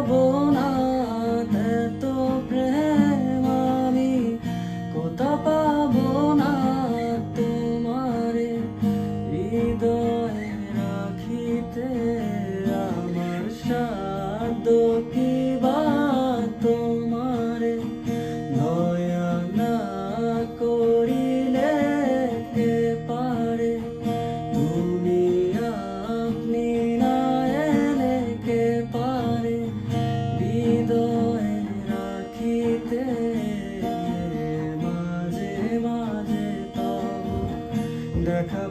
পাবো না এত প্রেম আমি, কোথাও পাবো না তোমারে হৃদয়ে রাখিতে। আমার সাধ্য কি বা তোমারে দয়া না করিলে কে পারে, তুমি আপনি না এলে কে পারে হৃদয়ে রাখিতে। মাঝে মাঝে তব দেখা